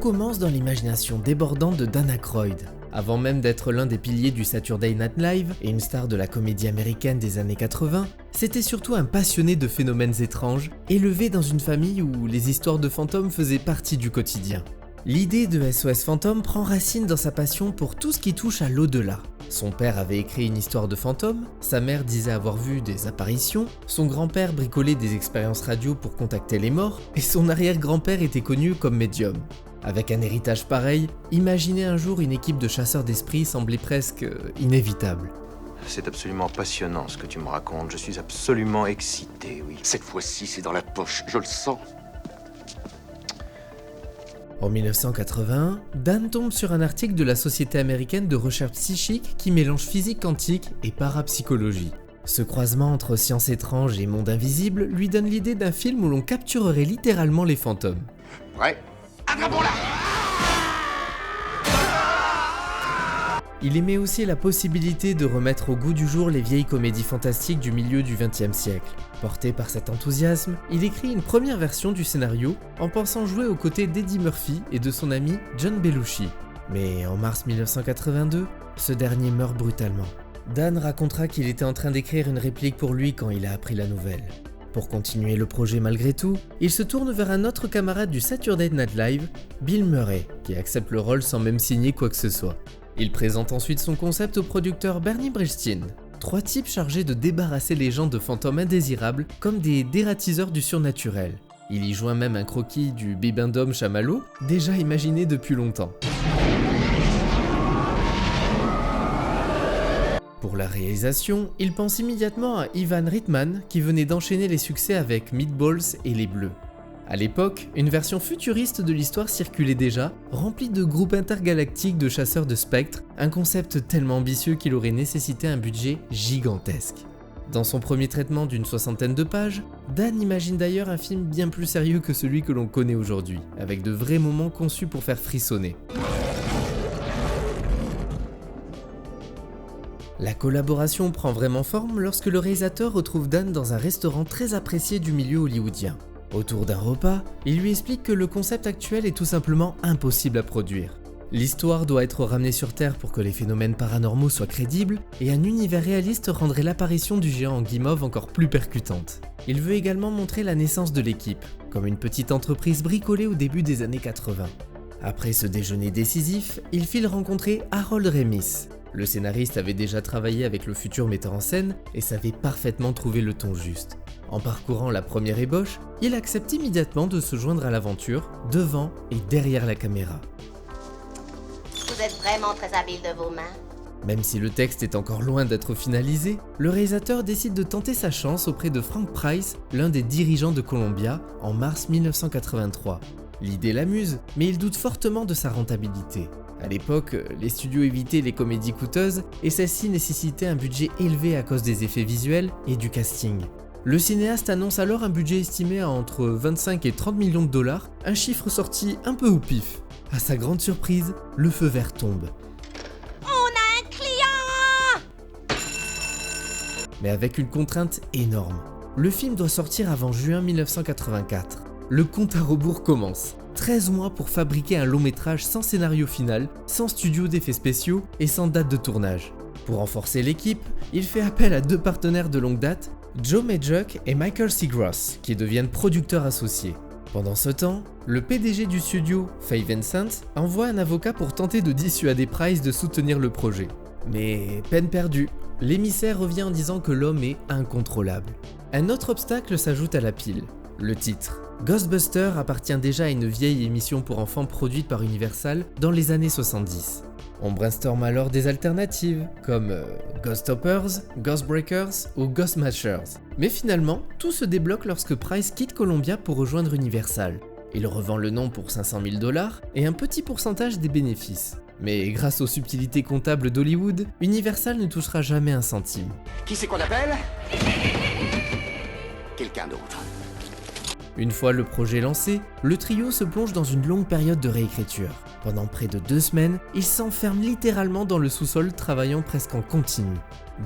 commence dans l'imagination débordante de Dan Aykroyd. Avant même d'être l'un des piliers du Saturday Night Live et une star de la comédie américaine des années 80, c'était surtout un passionné de phénomènes étranges, élevé dans une famille où les histoires de fantômes faisaient partie du quotidien. L'idée de SOS Fantôme prend racine dans sa passion pour tout ce qui touche à l'au-delà. Son père avait écrit une histoire de fantômes, sa mère disait avoir vu des apparitions, son grand-père bricolait des expériences radio pour contacter les morts, et son arrière-grand-père était connu comme médium. Avec un héritage pareil, imaginer un jour une équipe de chasseurs d'esprits semblait presque inévitable. C'est absolument passionnant ce que tu me racontes, je suis absolument excité, oui. Cette fois-ci, c'est dans la poche, je le sens. En 1981, Dan tombe sur un article de la Société américaine de recherche psychique qui mélange physique quantique et parapsychologie. Ce croisement entre science étrange et monde invisible lui donne l'idée d'un film où l'on capturerait littéralement les fantômes. Prêt ? Attrapons-la ! Il émet aussi la possibilité de remettre au goût du jour les vieilles comédies fantastiques du milieu du XXe siècle. Porté par cet enthousiasme, il écrit une première version du scénario en pensant jouer aux côtés d'Eddie Murphy et de son ami John Belushi. Mais en mars 1982, ce dernier meurt brutalement. Dan racontera qu'il était en train d'écrire une réplique pour lui quand il a appris la nouvelle. Pour continuer le projet malgré tout, il se tourne vers un autre camarade du Saturday Night Live, Bill Murray, qui accepte le rôle sans même signer quoi que ce soit. Il présente ensuite son concept au producteur Bernie Brillstein. 3 types chargés de débarrasser les gens de fantômes indésirables comme des dératiseurs du surnaturel. Il y joint même un croquis du Bibendum Chamallow, déjà imaginé depuis longtemps. Pour la réalisation, il pense immédiatement à Ivan Reitman qui venait d'enchaîner les succès avec Meatballs et Les Bleus. A l'époque, une version futuriste de l'histoire circulait déjà, remplie de groupes intergalactiques de chasseurs de spectres, un concept tellement ambitieux qu'il aurait nécessité un budget gigantesque. Dans son premier traitement d'une 60aine de pages, Dan imagine d'ailleurs un film bien plus sérieux que celui que l'on connaît aujourd'hui, avec de vrais moments conçus pour faire frissonner. La collaboration prend vraiment forme lorsque le réalisateur retrouve Dan dans un restaurant très apprécié du milieu hollywoodien. Autour d'un repas, il lui explique que le concept actuel est tout simplement impossible à produire. L'histoire doit être ramenée sur Terre pour que les phénomènes paranormaux soient crédibles, et un univers réaliste rendrait l'apparition du géant en guimauve encore plus percutante. Il veut également montrer la naissance de l'équipe, comme une petite entreprise bricolée au début des années 80. Après ce déjeuner décisif, il file rencontrer Harold Ramis. Le scénariste avait déjà travaillé avec le futur metteur en scène et savait parfaitement trouver le ton juste. En parcourant la première ébauche, il accepte immédiatement de se joindre à l'aventure, devant et derrière la caméra. Vous êtes vraiment très habile de vos mains. Même si le texte est encore loin d'être finalisé, le réalisateur décide de tenter sa chance auprès de Frank Price, l'un des dirigeants de Columbia, en mars 1983. L'idée l'amuse, mais il doute fortement de sa rentabilité. À l'époque, les studios évitaient les comédies coûteuses et celles-ci nécessitaient un budget élevé à cause des effets visuels et du casting. Le cinéaste annonce alors un budget estimé à entre 25 et 30 millions de dollars, un chiffre sorti un peu au pif. À sa grande surprise, le feu vert tombe. On a un client! Mais avec une contrainte énorme. Le film doit sortir avant juin 1984. Le compte à rebours commence. 13 mois pour fabriquer un long métrage sans scénario final, sans studio d'effets spéciaux et sans date de tournage. Pour renforcer l'équipe, il fait appel à 2 partenaires de longue date, Joe Medjuck et Michael Seagrass, qui deviennent producteurs associés. Pendant ce temps, le PDG du studio, Fay Vincent, envoie un avocat pour tenter de dissuader Price de soutenir le projet. Mais peine perdue, l'émissaire revient en disant que l'homme est incontrôlable. Un autre obstacle s'ajoute à la pile, le titre. Ghostbusters appartient déjà à une vieille émission pour enfants produite par Universal dans les années 70. On brainstorme alors des alternatives, comme Ghoststoppers, Ghostbreakers ou Ghostmashers. Mais finalement, tout se débloque lorsque Price quitte Columbia pour rejoindre Universal. Il revend le nom pour 500 000 $ et un petit pourcentage des bénéfices. Mais grâce aux subtilités comptables d'Hollywood, Universal ne touchera jamais un centime. Qui c'est qu'on appelle ? Quelqu'un d'autre. Une fois le projet lancé, le trio se plonge dans une longue période de réécriture. Pendant près de 2 semaines, ils s'enferment littéralement dans le sous-sol travaillant presque en continu.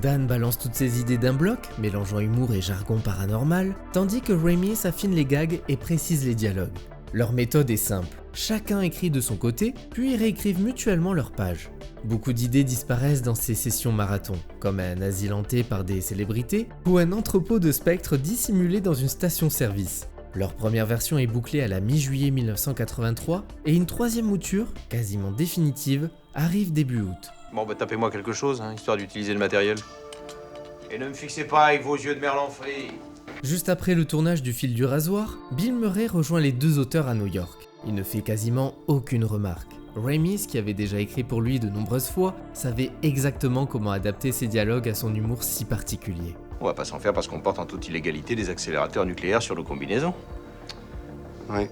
Dan balance toutes ses idées d'un bloc, mélangeant humour et jargon paranormal, tandis que Ramis affine les gags et précise les dialogues. Leur méthode est simple, chacun écrit de son côté, puis ils réécrivent mutuellement leurs pages. Beaucoup d'idées disparaissent dans ces sessions marathon, comme un asile hanté par des célébrités ou un entrepôt de spectres dissimulé dans une station-service. Leur première version est bouclée à la mi-juillet 1983 et une troisième mouture, quasiment définitive, arrive début août. Bon bah tapez-moi quelque chose, hein, histoire d'utiliser le matériel. Et ne me fixez pas avec vos yeux de merlan frit. Juste après le tournage du fil du rasoir, Bill Murray rejoint les deux auteurs à New York. Il ne fait quasiment aucune remarque. Ramis, qui avait déjà écrit pour lui de nombreuses fois, savait exactement comment adapter ses dialogues à son humour si particulier. On va pas s'en faire parce qu'on porte en toute illégalité des accélérateurs nucléaires sur nos combinaisons. Ouais.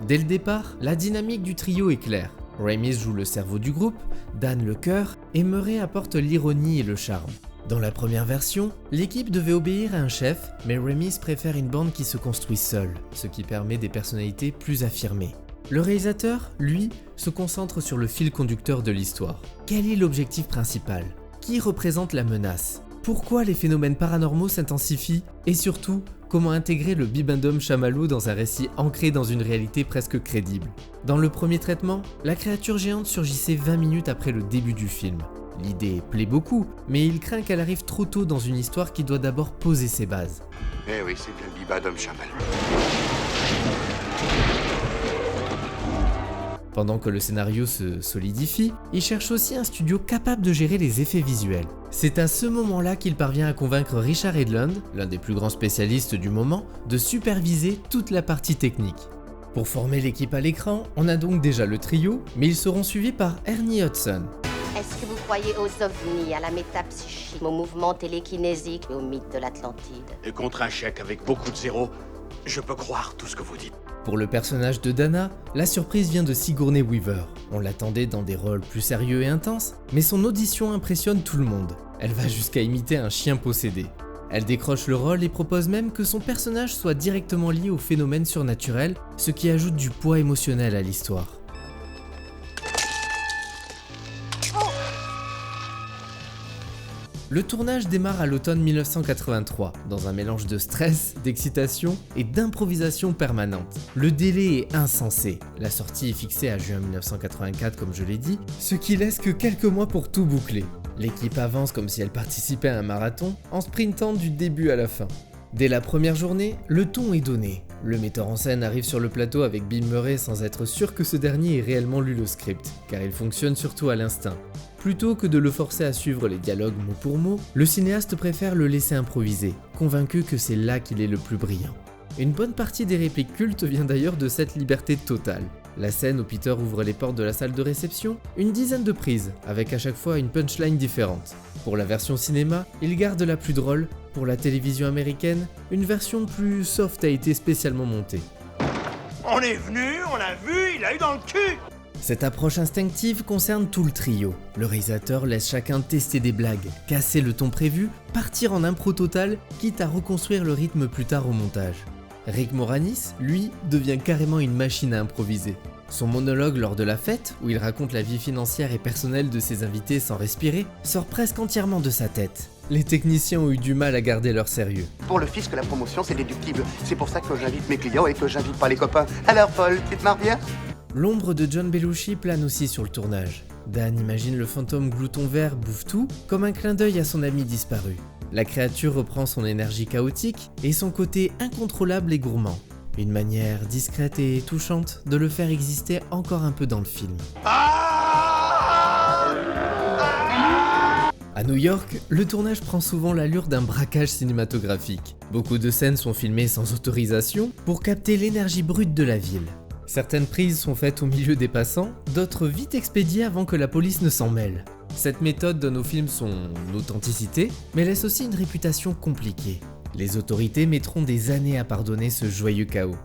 Dès le départ, la dynamique du trio est claire. Ramis joue le cerveau du groupe, Dan le cœur, et Murray apporte l'ironie et le charme. Dans la première version, l'équipe devait obéir à un chef, mais Ramis préfère une bande qui se construit seule, ce qui permet des personnalités plus affirmées. Le réalisateur, lui, se concentre sur le fil conducteur de l'histoire. Quel est l'objectif principal? Qui représente la menace? Pourquoi les phénomènes paranormaux s'intensifient? Et surtout, comment intégrer le bibendum chamallow dans un récit ancré dans une réalité presque crédible? Dans le premier traitement, la créature géante surgissait 20 minutes après le début du film. L'idée plaît beaucoup, mais il craint qu'elle arrive trop tôt dans une histoire qui doit d'abord poser ses bases. Eh oui, c'est bien le bibendum chamallow. Pendant que le scénario se solidifie, il cherche aussi un studio capable de gérer les effets visuels. C'est à ce moment-là qu'il parvient à convaincre Richard Edlund, l'un des plus grands spécialistes du moment, de superviser toute la partie technique. Pour former l'équipe à l'écran, on a donc déjà le trio, mais ils seront suivis par Ernie Hudson. Est-ce que vous croyez aux ovnis, à la métapsychique, aux mouvements télékinésiques et aux mythes de l'Atlantide? Et contre un chèque avec beaucoup de zéros, je peux croire tout ce que vous dites. Pour le personnage de Dana, la surprise vient de Sigourney Weaver. On l'attendait dans des rôles plus sérieux et intenses, mais son audition impressionne tout le monde. Elle va jusqu'à imiter un chien possédé. Elle décroche le rôle et propose même que son personnage soit directement lié au phénomène surnaturel, ce qui ajoute du poids émotionnel à l'histoire. Le tournage démarre à l'automne 1983, dans un mélange de stress, d'excitation et d'improvisation permanente. Le délai est insensé. La sortie est fixée à juin 1984 comme je l'ai dit, ce qui laisse que quelques mois pour tout boucler. L'équipe avance comme si elle participait à un marathon, en sprintant du début à la fin. Dès la première journée, le ton est donné. Le metteur en scène arrive sur le plateau avec Bill Murray sans être sûr que ce dernier ait réellement lu le script, car il fonctionne surtout à l'instinct. Plutôt que de le forcer à suivre les dialogues mot pour mot, le cinéaste préfère le laisser improviser, convaincu que c'est là qu'il est le plus brillant. Une bonne partie des répliques cultes vient d'ailleurs de cette liberté totale. La scène où Peter ouvre les portes de la salle de réception, une dizaine de prises, avec à chaque fois une punchline différente. Pour la version cinéma, il garde la plus drôle. Pour la télévision américaine, une version plus soft a été spécialement montée. On est venu, on l'a vu, il a eu dans le cul. Cette approche instinctive concerne tout le trio. Le réalisateur laisse chacun tester des blagues, casser le ton prévu, partir en impro total, quitte à reconstruire le rythme plus tard au montage. Rick Moranis, lui, devient carrément une machine à improviser. Son monologue lors de la fête, où il raconte la vie financière et personnelle de ses invités sans respirer, sort presque entièrement de sa tête. Les techniciens ont eu du mal à garder leur sérieux. Pour le fisc, la promotion, c'est déductible. C'est pour ça que j'invite mes clients et que j'invite pas les copains. Alors, Paul, tu te marres bien? L'ombre de John Belushi plane aussi sur le tournage. Dan imagine le fantôme glouton vert bouffe tout comme un clin d'œil à son ami disparu. La créature reprend son énergie chaotique et son côté incontrôlable et gourmand. Une manière discrète et touchante de le faire exister encore un peu dans le film. À New York, le tournage prend souvent l'allure d'un braquage cinématographique. Beaucoup de scènes sont filmées sans autorisation pour capter l'énergie brute de la ville. Certaines prises sont faites au milieu des passants, d'autres vite expédiées avant que la police ne s'en mêle. Cette méthode donne au film son authenticité, mais laisse aussi une réputation compliquée. Les autorités mettront des années à pardonner ce joyeux chaos.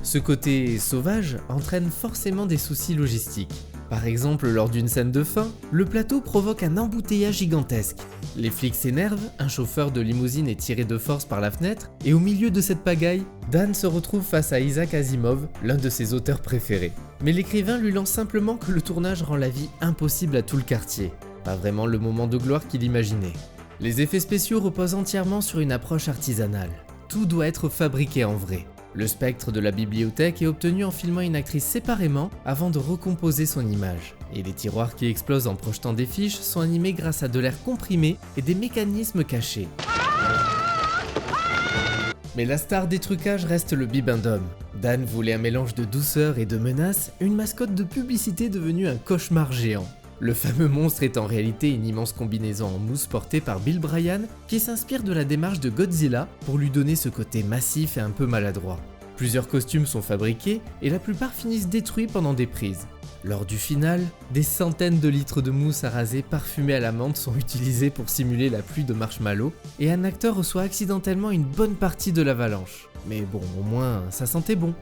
Ce côté sauvage entraîne forcément des soucis logistiques. Par exemple, lors d'une scène de fin, le plateau provoque un embouteillage gigantesque. Les flics s'énervent, un chauffeur de limousine est tiré de force par la fenêtre, et au milieu de cette pagaille, Dan se retrouve face à Isaac Asimov, l'un de ses auteurs préférés. Mais l'écrivain lui lance simplement que le tournage rend la vie impossible à tout le quartier. Pas vraiment le moment de gloire qu'il imaginait. Les effets spéciaux reposent entièrement sur une approche artisanale. Tout doit être fabriqué en vrai. Le spectre de la bibliothèque est obtenu en filmant une actrice séparément avant de recomposer son image. Et les tiroirs qui explosent en projetant des fiches sont animés grâce à de l'air comprimé et des mécanismes cachés. Mais la star des trucages reste le Bibendum. Dan voulait un mélange de douceur et de menace, une mascotte de publicité devenue un cauchemar géant. Le fameux monstre est en réalité une immense combinaison en mousse portée par Bill Bryan qui s'inspire de la démarche de Godzilla pour lui donner ce côté massif et un peu maladroit. Plusieurs costumes sont fabriqués et la plupart finissent détruits pendant des prises. Lors du final, des centaines de litres de mousse à raser parfumée à la menthe sont utilisés pour simuler la pluie de marshmallows et un acteur reçoit accidentellement une bonne partie de l'avalanche. Mais bon, au moins, ça sentait bon.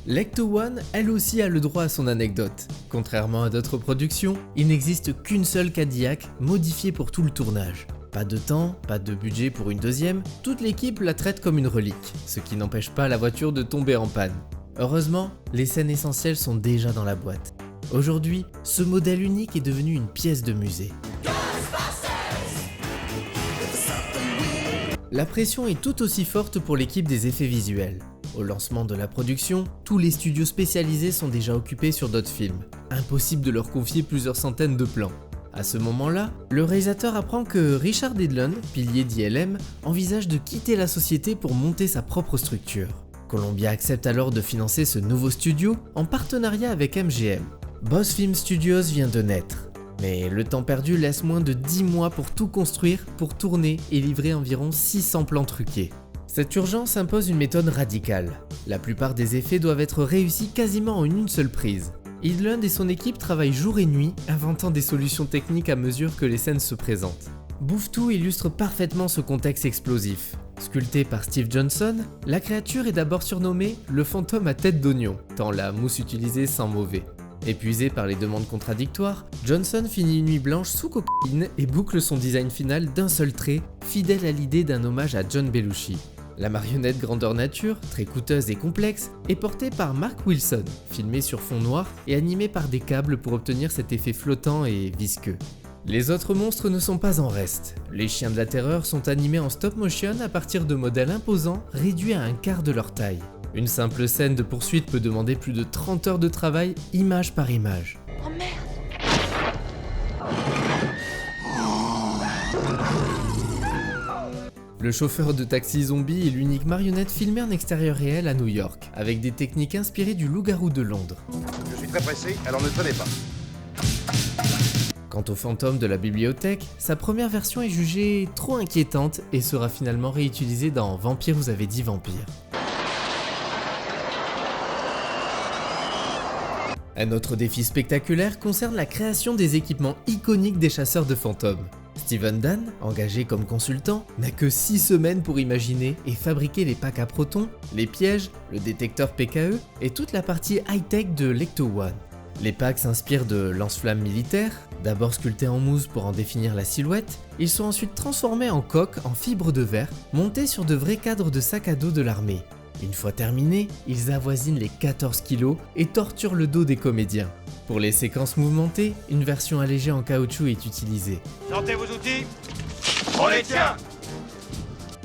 l'Ecto-One, elle aussi a le droit à son anecdote. Contrairement à d'autres productions, il n'existe qu'une seule Cadillac modifiée pour tout le tournage. Pas de temps, pas de budget pour une deuxième, toute l'équipe la traite comme une relique, ce qui n'empêche pas la voiture de tomber en panne. Heureusement, les scènes essentielles sont déjà dans la boîte. Aujourd'hui, ce modèle unique est devenu une pièce de musée. La pression est tout aussi forte pour l'équipe des effets visuels. Au lancement de la production, tous les studios spécialisés sont déjà occupés sur d'autres films. Impossible de leur confier plusieurs centaines de plans. À ce moment-là, le réalisateur apprend que Richard Edlund, pilier d'ILM, envisage de quitter la société pour monter sa propre structure. Columbia accepte alors de financer ce nouveau studio en partenariat avec MGM. Boss Film Studios vient de naître. Mais le temps perdu laisse moins de 10 mois pour tout construire, pour tourner et livrer environ 600 plans truqués. Cette urgence impose une méthode radicale. La plupart des effets doivent être réussis quasiment en une seule prise. Edlund et son équipe travaillent jour et nuit, inventant des solutions techniques à mesure que les scènes se présentent. Bouffetou illustre parfaitement ce contexte explosif. Sculpté par Steve Johnson, la créature est d'abord surnommée le fantôme à tête d'oignon, tant la mousse utilisée sent mauvais. Épuisé par les demandes contradictoires, Johnson finit une nuit blanche sous cocaïne et boucle son design final d'un seul trait, fidèle à l'idée d'un hommage à John Belushi. La marionnette grandeur nature, très coûteuse et complexe, est portée par Mark Wilson, filmée sur fond noir et animée par des câbles pour obtenir cet effet flottant et visqueux. Les autres monstres ne sont pas en reste. Les chiens de la terreur sont animés en stop motion à partir de modèles imposants réduits à un quart de leur taille. Une simple scène de poursuite peut demander plus de 30 heures de travail, image par image. Oh merde! Le chauffeur de taxi zombie est l'unique marionnette filmée en extérieur réel à New York, avec des techniques inspirées du loup-garou de Londres. Je suis très pressé, alors ne traînez pas. Quant au fantôme de la bibliothèque, sa première version est jugée trop inquiétante et sera finalement réutilisée dans Vampire vous avez dit vampire. Un autre défi spectaculaire concerne la création des équipements iconiques des chasseurs de fantômes. Steven Dan, engagé comme consultant, n'a que 6 semaines pour imaginer et fabriquer les packs à protons, les pièges, le détecteur PKE et toute la partie high-tech de l'Ecto-One. Les packs s'inspirent de lance-flammes militaires, d'abord sculptés en mousse pour en définir la silhouette, ils sont ensuite transformés en coques en fibre de verre, montés sur de vrais cadres de sac à dos de l'armée. Une fois terminés, ils avoisinent les 14 kg et torturent le dos des comédiens. Pour les séquences mouvementées, une version allégée en caoutchouc est utilisée. Sortez vos outils, on les tient.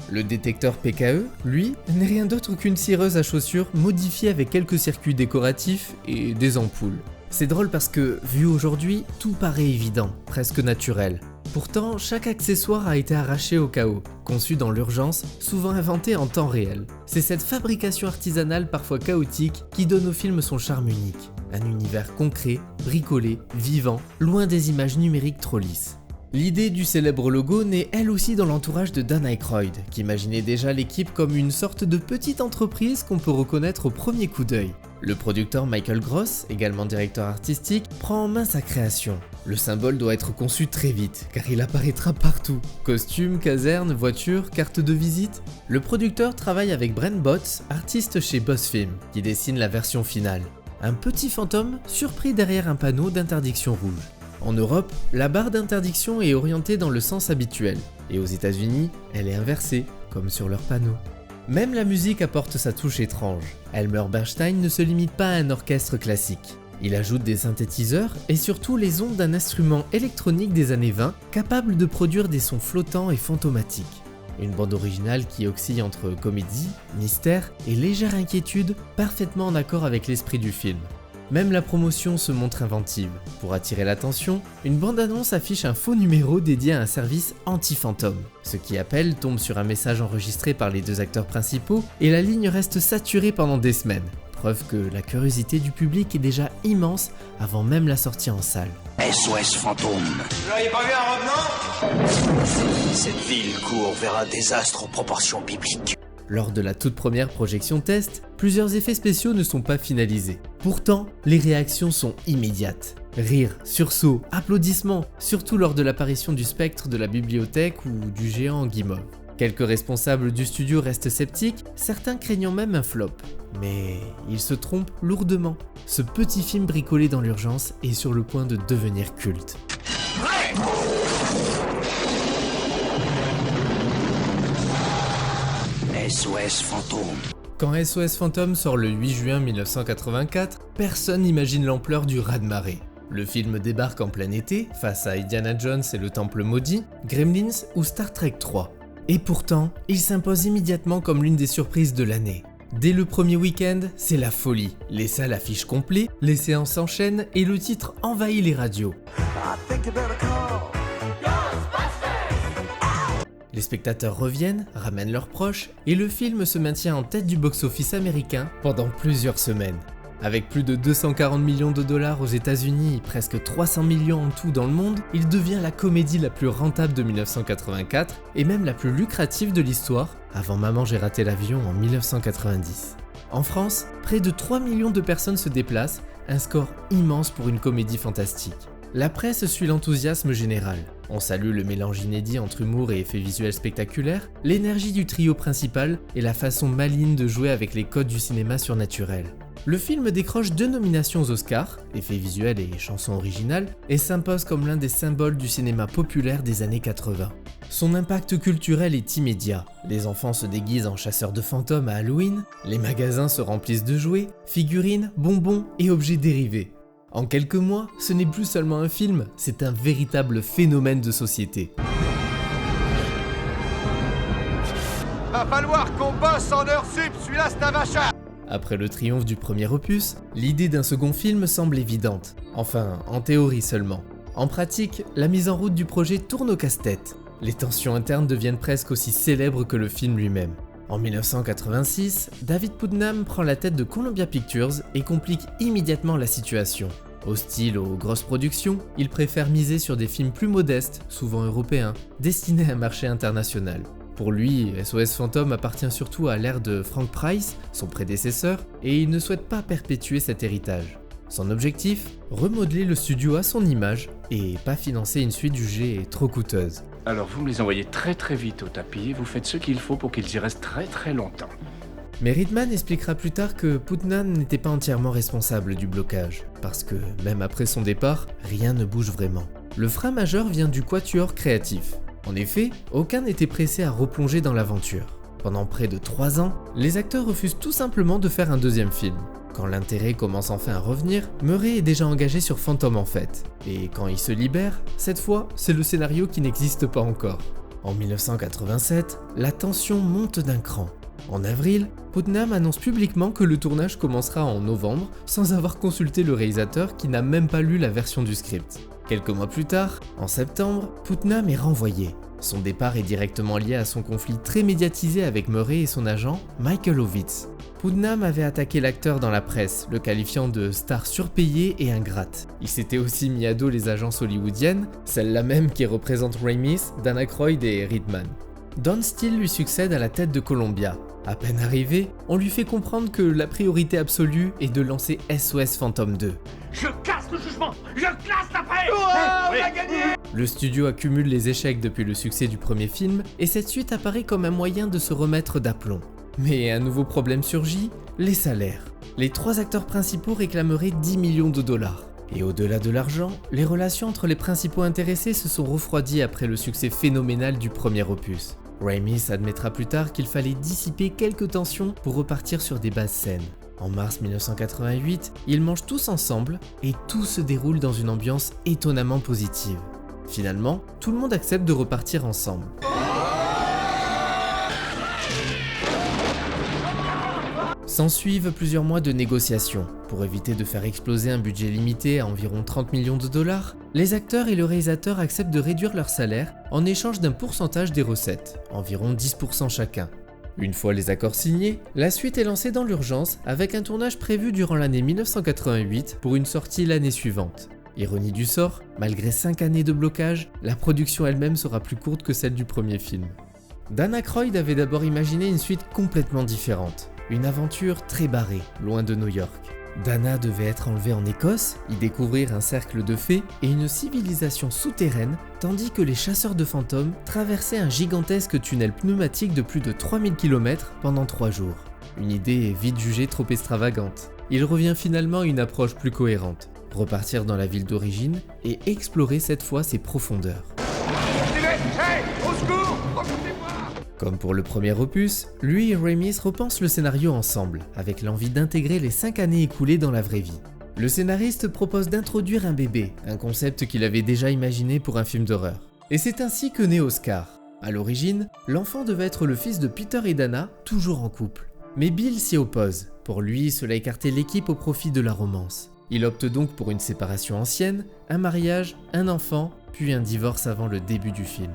Le détecteur PKE, lui, n'est rien d'autre qu'une cireuse à chaussures modifiée avec quelques circuits décoratifs et des ampoules. C'est drôle parce que, vu aujourd'hui, tout paraît évident, presque naturel. Pourtant, chaque accessoire a été arraché au chaos, conçu dans l'urgence, souvent inventé en temps réel. C'est cette fabrication artisanale parfois chaotique qui donne au film son charme unique. Un univers concret, bricolé, vivant, loin des images numériques trop lisses. L'idée du célèbre logo naît elle aussi dans l'entourage de Dan Aykroyd, qui imaginait déjà l'équipe comme une sorte de petite entreprise qu'on peut reconnaître au premier coup d'œil. Le producteur Michael Gross, également directeur artistique, prend en main sa création. Le symbole doit être conçu très vite, car il apparaîtra partout. Costumes, casernes, voitures, cartes de visite. Le producteur travaille avec Brent Botts, artiste chez Boss Film, qui dessine la version finale. Un petit fantôme surpris derrière un panneau d'interdiction rouge. En Europe, la barre d'interdiction est orientée dans le sens habituel, et aux États-Unis, elle est inversée, comme sur leur panneau. Même la musique apporte sa touche étrange. Elmer Bernstein ne se limite pas à un orchestre classique. Il ajoute des synthétiseurs et surtout les ondes d'un instrument électronique des années 20 capable de produire des sons flottants et fantomatiques. Une bande originale qui oscille entre comédie, mystère et légère inquiétude, parfaitement en accord avec l'esprit du film. Même la promotion se montre inventive. Pour attirer l'attention, une bande-annonce affiche un faux numéro dédié à un service anti-fantôme. Ce qui appelle tombe sur un message enregistré par les deux acteurs principaux et la ligne reste saturée pendant des semaines. Preuve que la curiosité du public est déjà immense avant même la sortie en salle. SOS Fantôme. Vous l'auriez pas vu un revenant? Cette ville court vers un désastre aux proportions bibliques. Lors de la toute première projection test, plusieurs effets spéciaux ne sont pas finalisés. Pourtant, les réactions sont immédiates. Rires, sursauts, applaudissements, surtout lors de l'apparition du spectre de la bibliothèque ou du géant en guimauve. Quelques responsables du studio restent sceptiques, certains craignant même un flop. Mais ils se trompent lourdement. Ce petit film bricolé dans l'urgence est sur le point de devenir culte. SOS Fantôme. Quand SOS Fantôme sort le 8 juin 1984, personne n'imagine l'ampleur du raz-de-marée. Le film débarque en plein été, face à Indiana Jones et le Temple Maudit, Gremlins ou Star Trek 3. Et pourtant, il s'impose immédiatement comme l'une des surprises de l'année. Dès le premier week-end, c'est la folie. Les salles affichent complet, les séances s'enchaînent et le titre envahit les radios. Les spectateurs reviennent, ramènent leurs proches et le film se maintient en tête du box-office américain pendant plusieurs semaines. Avec plus de 240 millions de dollars aux États-Unis et presque 300 millions en tout dans le monde, il devient la comédie la plus rentable de 1984 et même la plus lucrative de l'histoire, avant Maman j'ai raté l'avion en 1990. En France, près de 3 millions de personnes se déplacent, un score immense pour une comédie fantastique. La presse suit l'enthousiasme général. On salue le mélange inédit entre humour et effets visuels spectaculaires, l'énergie du trio principal et la façon maligne de jouer avec les codes du cinéma surnaturel. Le film décroche 2 nominations aux Oscars, effets visuels et chansons originales, et s'impose comme l'un des symboles du cinéma populaire des années 80. Son impact culturel est immédiat. Les enfants se déguisent en chasseurs de fantômes à Halloween, les magasins se remplissent de jouets, figurines, bonbons et objets dérivés. En quelques mois, ce n'est plus seulement un film, c'est un véritable phénomène de société. Va falloir qu'on bosse en heure sup, celui-là c'est un machin. Après le triomphe du premier opus, l'idée d'un second film semble évidente. Enfin, en théorie seulement. En pratique, la mise en route du projet tourne au casse-tête. Les tensions internes deviennent presque aussi célèbres que le film lui-même. En 1986, David Putnam prend la tête de Columbia Pictures et complique immédiatement la situation. Hostile aux grosses productions, il préfère miser sur des films plus modestes, souvent européens, destinés à un marché international. Pour lui, SOS Fantôme appartient surtout à l'ère de Frank Price, son prédécesseur, et il ne souhaite pas perpétuer cet héritage. Son objectif, remodeler le studio à son image et pas financer une suite jugée trop coûteuse. Alors vous me les envoyez très vite au tapis et vous faites ce qu'il faut pour qu'ils y restent très longtemps. Mais Reitman expliquera plus tard que Putnam n'était pas entièrement responsable du blocage, parce que même après son départ, rien ne bouge vraiment. Le frein majeur vient du quatuor créatif. En effet, aucun n'était pressé à replonger dans l'aventure. Pendant près de 3 ans, les acteurs refusent tout simplement de faire un deuxième film. Quand l'intérêt commence enfin à revenir, Murray est déjà engagé sur Phantom en fait. Et quand il se libère, cette fois, c'est le scénario qui n'existe pas encore. En 1987, la tension monte d'un cran. En avril, Putnam annonce publiquement que le tournage commencera en novembre sans avoir consulté le réalisateur qui n'a même pas lu la version du script. Quelques mois plus tard, en septembre, Putnam est renvoyé. Son départ est directement lié à son conflit très médiatisé avec Murray et son agent, Michael Ovitz. Putnam avait attaqué l'acteur dans la presse, le qualifiant de star surpayée et ingrate. Il s'était aussi mis à dos les agences hollywoodiennes, celles-là même qui représentent Ramis, Dan Aykroyd et Reitman. Don Steele lui succède à la tête de Columbia. À peine arrivé, on lui fait comprendre que la priorité absolue est de lancer SOS Fantôme 2. Je casse le jugement. Je classe l'après. On a gagné. Le studio accumule les échecs depuis le succès du premier film et cette suite apparaît comme un moyen de se remettre d'aplomb. Mais un nouveau problème surgit, les salaires. Les 3 acteurs principaux réclameraient 10 millions de dollars. Et au-delà de l'argent, les relations entre les principaux intéressés se sont refroidies après le succès phénoménal du premier opus. Ramis admettra plus tard qu'il fallait dissiper quelques tensions pour repartir sur des bases saines. En mars 1988, ils mangent tous ensemble et tout se déroule dans une ambiance étonnamment positive. Finalement, tout le monde accepte de repartir ensemble. S'ensuivent plusieurs mois de négociations. Pour éviter de faire exploser un budget limité à environ 30 millions de dollars, les acteurs et le réalisateur acceptent de réduire leur salaire en échange d'un pourcentage des recettes, environ 10% chacun. Une fois les accords signés, la suite est lancée dans l'urgence avec un tournage prévu durant l'année 1988 pour une sortie l'année suivante. Ironie du sort, malgré 5 années de blocage, la production elle-même sera plus courte que celle du premier film. Dan Aykroyd avait d'abord imaginé une suite complètement différente, une aventure très barrée, loin de New York. Dana devait être enlevée en Écosse, y découvrir un cercle de fées et une civilisation souterraine, tandis que les chasseurs de fantômes traversaient un gigantesque tunnel pneumatique de plus de 3000 km pendant 3 jours. Une idée est vite jugée trop extravagante. Il revient finalement à une approche plus cohérente, repartir dans la ville d'origine et explorer cette fois ses profondeurs. Hey, au secours! Remontez-moi! Comme pour le premier opus, lui et Ramis repensent le scénario ensemble, avec l'envie d'intégrer les 5 années écoulées dans la vraie vie. Le scénariste propose d'introduire un bébé, un concept qu'il avait déjà imaginé pour un film d'horreur. Et c'est ainsi que naît Oscar. À l'origine, l'enfant devait être le fils de Peter et Dana, toujours en couple. Mais Bill s'y oppose. Pour lui, cela écartait l'équipe au profit de la romance. Il opte donc pour une séparation ancienne, un mariage, un enfant, puis un divorce avant le début du film.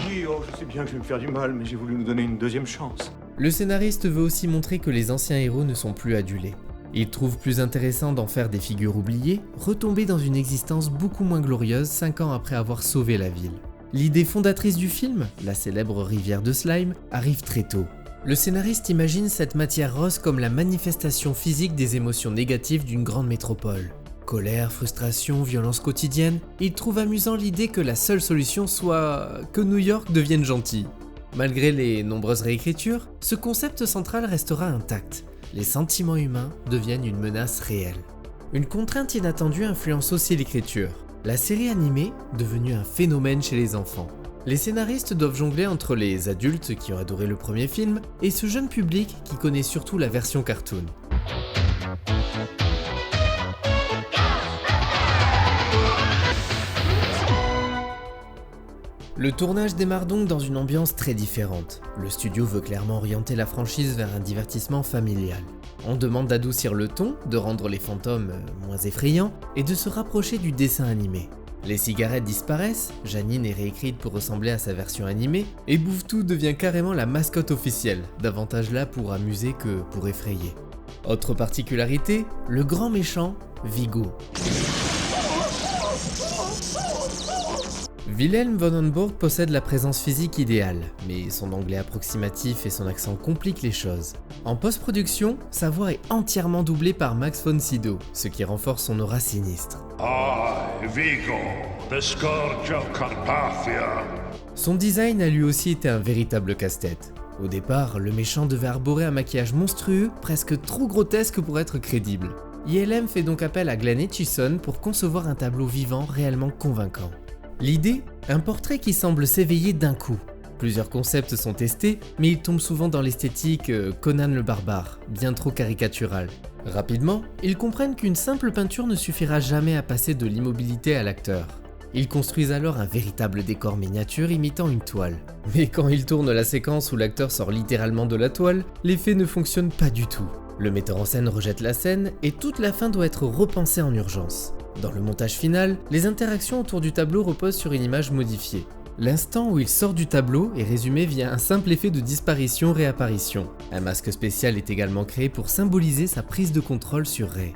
Oui, oh, je sais bien que je vais me faire du mal, mais j'ai voulu nous donner une deuxième chance. Le scénariste veut aussi montrer que les anciens héros ne sont plus adulés. Il trouve plus intéressant d'en faire des figures oubliées, retombées dans une existence beaucoup moins glorieuse 5 ans après avoir sauvé la ville. L'idée fondatrice du film, la célèbre rivière de slime, arrive très tôt. Le scénariste imagine cette matière rose comme la manifestation physique des émotions négatives d'une grande métropole. Colère, frustration, violence quotidienne, il trouve amusant l'idée que la seule solution soit que New York devienne gentil. Malgré les nombreuses réécritures, ce concept central restera intact. Les sentiments humains deviennent une menace réelle. Une contrainte inattendue influence aussi l'écriture. La série animée, devenue un phénomène chez les enfants. Les scénaristes doivent jongler entre les adultes qui ont adoré le premier film et ce jeune public qui connaît surtout la version cartoon. Le tournage démarre donc dans une ambiance très différente. Le studio veut clairement orienter la franchise vers un divertissement familial. On demande d'adoucir le ton, de rendre les fantômes moins effrayants et de se rapprocher du dessin animé. Les cigarettes disparaissent, Janine est réécrite pour ressembler à sa version animée, et Bouffe-Tout devient carrément la mascotte officielle, davantage là pour amuser que pour effrayer. Autre particularité, le grand méchant, Vigo. Wilhelm von Homburg possède la présence physique idéale, mais son anglais approximatif et son accent compliquent les choses. En post-production, sa voix est entièrement doublée par Max von Sydow, ce qui renforce son aura sinistre. Vigo, the Scourge of Carpathia. Son design a lui aussi été un véritable casse-tête. Au départ, le méchant devait arborer un maquillage monstrueux, presque trop grotesque pour être crédible. ILM fait donc appel à Glenn Etchison pour concevoir un tableau vivant réellement convaincant. L'idée, un portrait qui semble s'éveiller d'un coup. Plusieurs concepts sont testés, mais ils tombent souvent dans l'esthétique Conan le barbare, bien trop caricaturale. Rapidement, ils comprennent qu'une simple peinture ne suffira jamais à passer de l'immobilité à l'acteur. Ils construisent alors un véritable décor miniature imitant une toile. Mais quand ils tournent la séquence où l'acteur sort littéralement de la toile, l'effet ne fonctionne pas du tout. Le metteur en scène rejette la scène et toute la fin doit être repensée en urgence. Dans le montage final, les interactions autour du tableau reposent sur une image modifiée. L'instant où il sort du tableau est résumé via un simple effet de disparition-réapparition. Un masque spécial est également créé pour symboliser sa prise de contrôle sur Ray.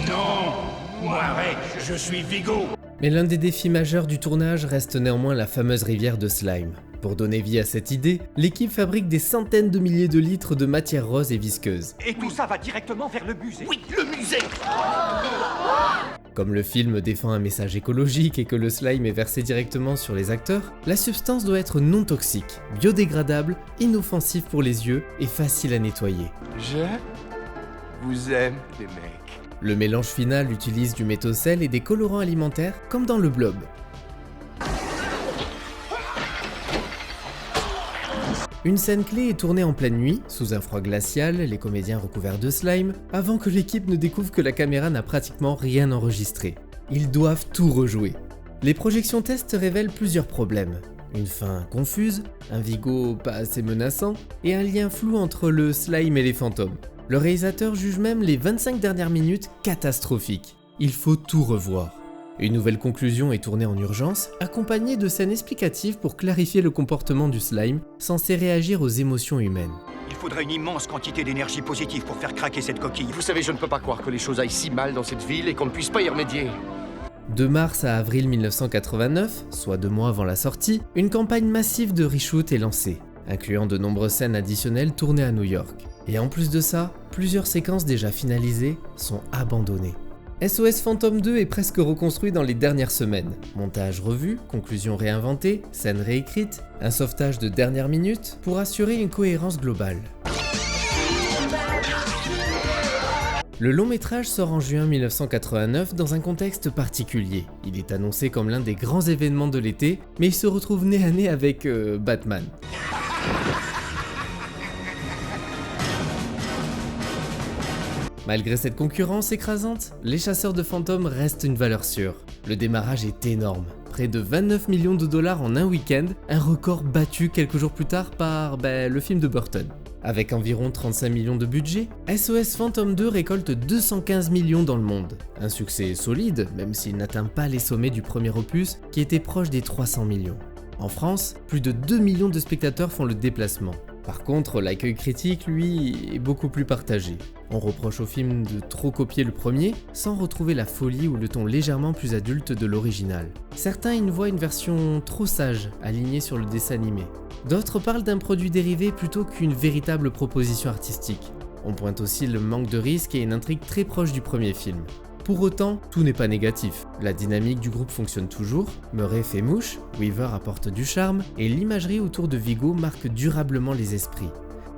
Non, moi Ray, je suis Vigo. Mais l'un des défis majeurs du tournage reste néanmoins la fameuse rivière de slime. Pour donner vie à cette idée, l'équipe fabrique des centaines de milliers de litres de matière rose et visqueuse. Et tout ça va directement vers le musée. Oui, le musée. Comme le film défend un message écologique et que le slime est versé directement sur les acteurs, la substance doit être non toxique, biodégradable, inoffensive pour les yeux et facile à nettoyer. Je vous aime, les mecs. Le mélange final utilise du métocel et des colorants alimentaires comme dans le Blob. Une scène clé est tournée en pleine nuit, sous un froid glacial, les comédiens recouverts de slime, avant que l'équipe ne découvre que la caméra n'a pratiquement rien enregistré. Ils doivent tout rejouer. Les projections tests révèlent plusieurs problèmes. Une fin confuse, un Vigo pas assez menaçant, et un lien flou entre le slime et les fantômes. Le réalisateur juge même les 25 dernières minutes catastrophiques. Il faut tout revoir. Une nouvelle conclusion est tournée en urgence, accompagnée de scènes explicatives pour clarifier le comportement du slime, censé réagir aux émotions humaines. Il faudrait une immense quantité d'énergie positive pour faire craquer cette coquille. Vous savez, je ne peux pas croire que les choses aillent si mal dans cette ville et qu'on ne puisse pas y remédier. De mars à avril 1989, soit 2 mois avant la sortie, une campagne massive de reshoot est lancée, incluant de nombreuses scènes additionnelles tournées à New York. Et en plus de ça, plusieurs séquences déjà finalisées sont abandonnées. SOS Phantom 2 est presque reconstruit dans les dernières semaines. Montage revu, conclusion réinventée, scène réécrite, un sauvetage de dernière minute pour assurer une cohérence globale. Le long métrage sort en juin 1989 dans un contexte particulier. Il est annoncé comme l'un des grands événements de l'été, mais il se retrouve nez à nez avec Batman. Malgré cette concurrence écrasante, les chasseurs de fantômes restent une valeur sûre. Le démarrage est énorme, près de 29 millions de dollars en un week-end, un record battu quelques jours plus tard par le film de Burton. Avec environ 35 millions de budget, SOS Phantom 2 récolte 215 millions dans le monde. Un succès solide, même s'il n'atteint pas les sommets du premier opus qui était proche des 300 millions. En France, plus de 2 millions de spectateurs font le déplacement. Par contre, l'accueil critique, lui, est beaucoup plus partagé. On reproche au film de trop copier le premier, sans retrouver la folie ou le ton légèrement plus adulte de l'original. Certains y voient une version trop sage, alignée sur le dessin animé. D'autres parlent d'un produit dérivé plutôt qu'une véritable proposition artistique. On pointe aussi le manque de risque et une intrigue très proche du premier film. Pour autant, tout n'est pas négatif. La dynamique du groupe fonctionne toujours, Murray fait mouche, Weaver apporte du charme, et l'imagerie autour de Vigo marque durablement les esprits.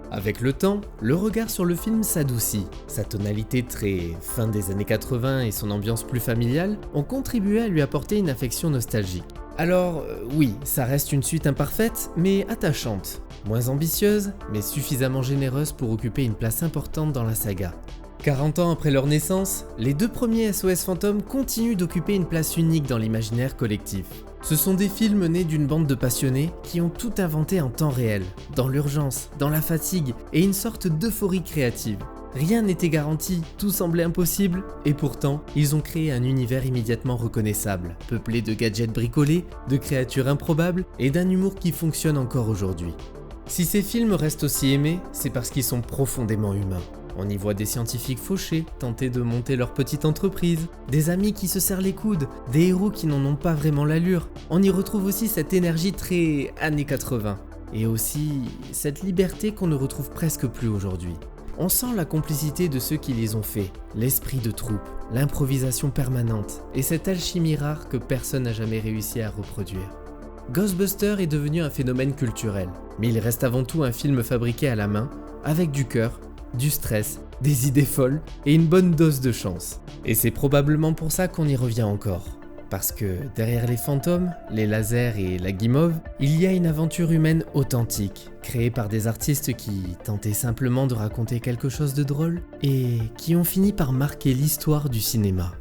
Avec le temps, le regard sur le film s'adoucit. Sa tonalité très fin des années 80 et son ambiance plus familiale ont contribué à lui apporter une affection nostalgique. Alors oui, ça reste une suite imparfaite, mais attachante. Moins ambitieuse, mais suffisamment généreuse pour occuper une place importante dans la saga. 40 ans après leur naissance, les 2 premiers SOS Phantom continuent d'occuper une place unique dans l'imaginaire collectif. Ce sont des films nés d'une bande de passionnés qui ont tout inventé en temps réel, dans l'urgence, dans la fatigue et une sorte d'euphorie créative. Rien n'était garanti, tout semblait impossible, et pourtant, ils ont créé un univers immédiatement reconnaissable, peuplé de gadgets bricolés, de créatures improbables et d'un humour qui fonctionne encore aujourd'hui. Si ces films restent aussi aimés, c'est parce qu'ils sont profondément humains. On y voit des scientifiques fauchés tenter de monter leur petite entreprise, des amis qui se serrent les coudes, des héros qui n'en ont pas vraiment l'allure. On y retrouve aussi cette énergie très années 80, et aussi cette liberté qu'on ne retrouve presque plus aujourd'hui. On sent la complicité de ceux qui les ont faits, l'esprit de troupe, l'improvisation permanente, et cette alchimie rare que personne n'a jamais réussi à reproduire. Ghostbusters est devenu un phénomène culturel, mais il reste avant tout un film fabriqué à la main, avec du cœur, du stress, des idées folles et une bonne dose de chance. Et c'est probablement pour ça qu'on y revient encore. Parce que derrière les fantômes, les lasers et la guimauve, il y a une aventure humaine authentique, créée par des artistes qui tentaient simplement de raconter quelque chose de drôle et qui ont fini par marquer l'histoire du cinéma.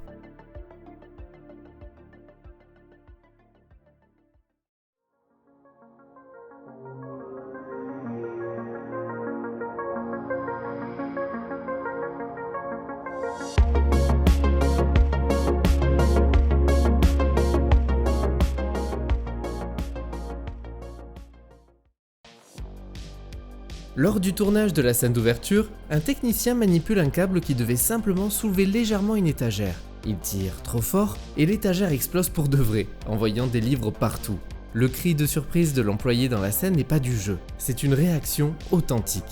Lors du tournage de la scène d'ouverture, un technicien manipule un câble qui devait simplement soulever légèrement une étagère. Il tire trop fort et l'étagère explose pour de vrai, envoyant des livres partout. Le cri de surprise de l'employé dans la scène n'est pas du jeu, c'est une réaction authentique.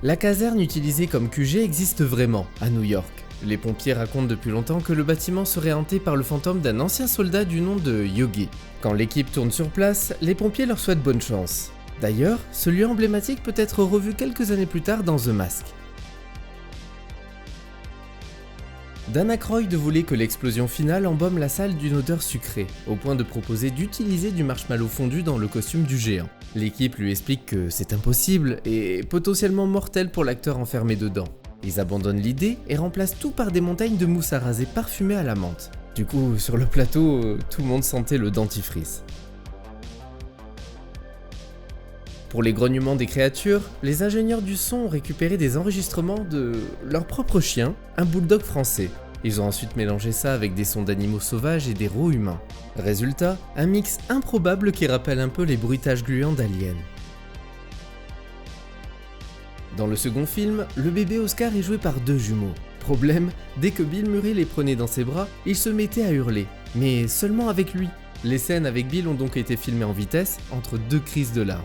La caserne utilisée comme QG existe vraiment à New York. Les pompiers racontent depuis longtemps que le bâtiment serait hanté par le fantôme d'un ancien soldat du nom de Yogi. Quand l'équipe tourne sur place, les pompiers leur souhaitent bonne chance. D'ailleurs, ce lieu emblématique peut être revu quelques années plus tard dans The Mask. Dan Aykroyd voulait que l'explosion finale embaume la salle d'une odeur sucrée, au point de proposer d'utiliser du marshmallow fondu dans le costume du géant. L'équipe lui explique que c'est impossible et potentiellement mortel pour l'acteur enfermé dedans. Ils abandonnent l'idée et remplacent tout par des montagnes de mousse à raser parfumée à la menthe. Du coup, sur le plateau, tout le monde sentait le dentifrice. Pour les grognements des créatures, les ingénieurs du son ont récupéré des enregistrements de leur propre chien, un bulldog français. Ils ont ensuite mélangé ça avec des sons d'animaux sauvages et des rots humains. Résultat, un mix improbable qui rappelle un peu les bruitages gluants d'Alien. Dans le second film, le bébé Oscar est joué par 2 jumeaux. Problème, dès que Bill Murray les prenait dans ses bras, il se mettait à hurler, mais seulement avec lui. Les scènes avec Bill ont donc été filmées en vitesse, entre 2 crises de larmes.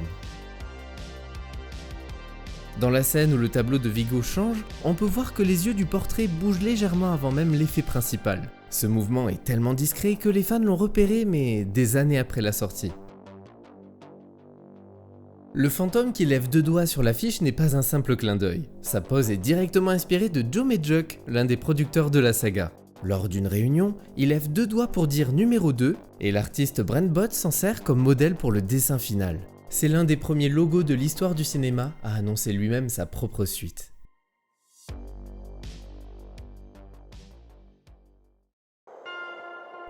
Dans la scène où le tableau de Vigo change, on peut voir que les yeux du portrait bougent légèrement avant même l'effet principal. Ce mouvement est tellement discret que les fans l'ont repéré, mais des années après la sortie. Le fantôme qui lève 2 doigts sur l'affiche n'est pas un simple clin d'œil. Sa pose est directement inspirée de Joe Medjuck, l'un des producteurs de la saga. Lors d'une réunion, il lève 2 doigts pour dire numéro 2, et l'artiste Brent Bott s'en sert comme modèle pour le dessin final. C'est l'un des premiers logos de l'histoire du cinéma à annoncer lui-même sa propre suite.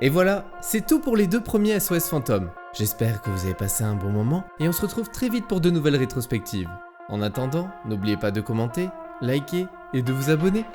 Et voilà, c'est tout pour les 2 premiers SOS Fantômes. J'espère que vous avez passé un bon moment et on se retrouve très vite pour de nouvelles rétrospectives. En attendant, n'oubliez pas de commenter, liker et de vous abonner.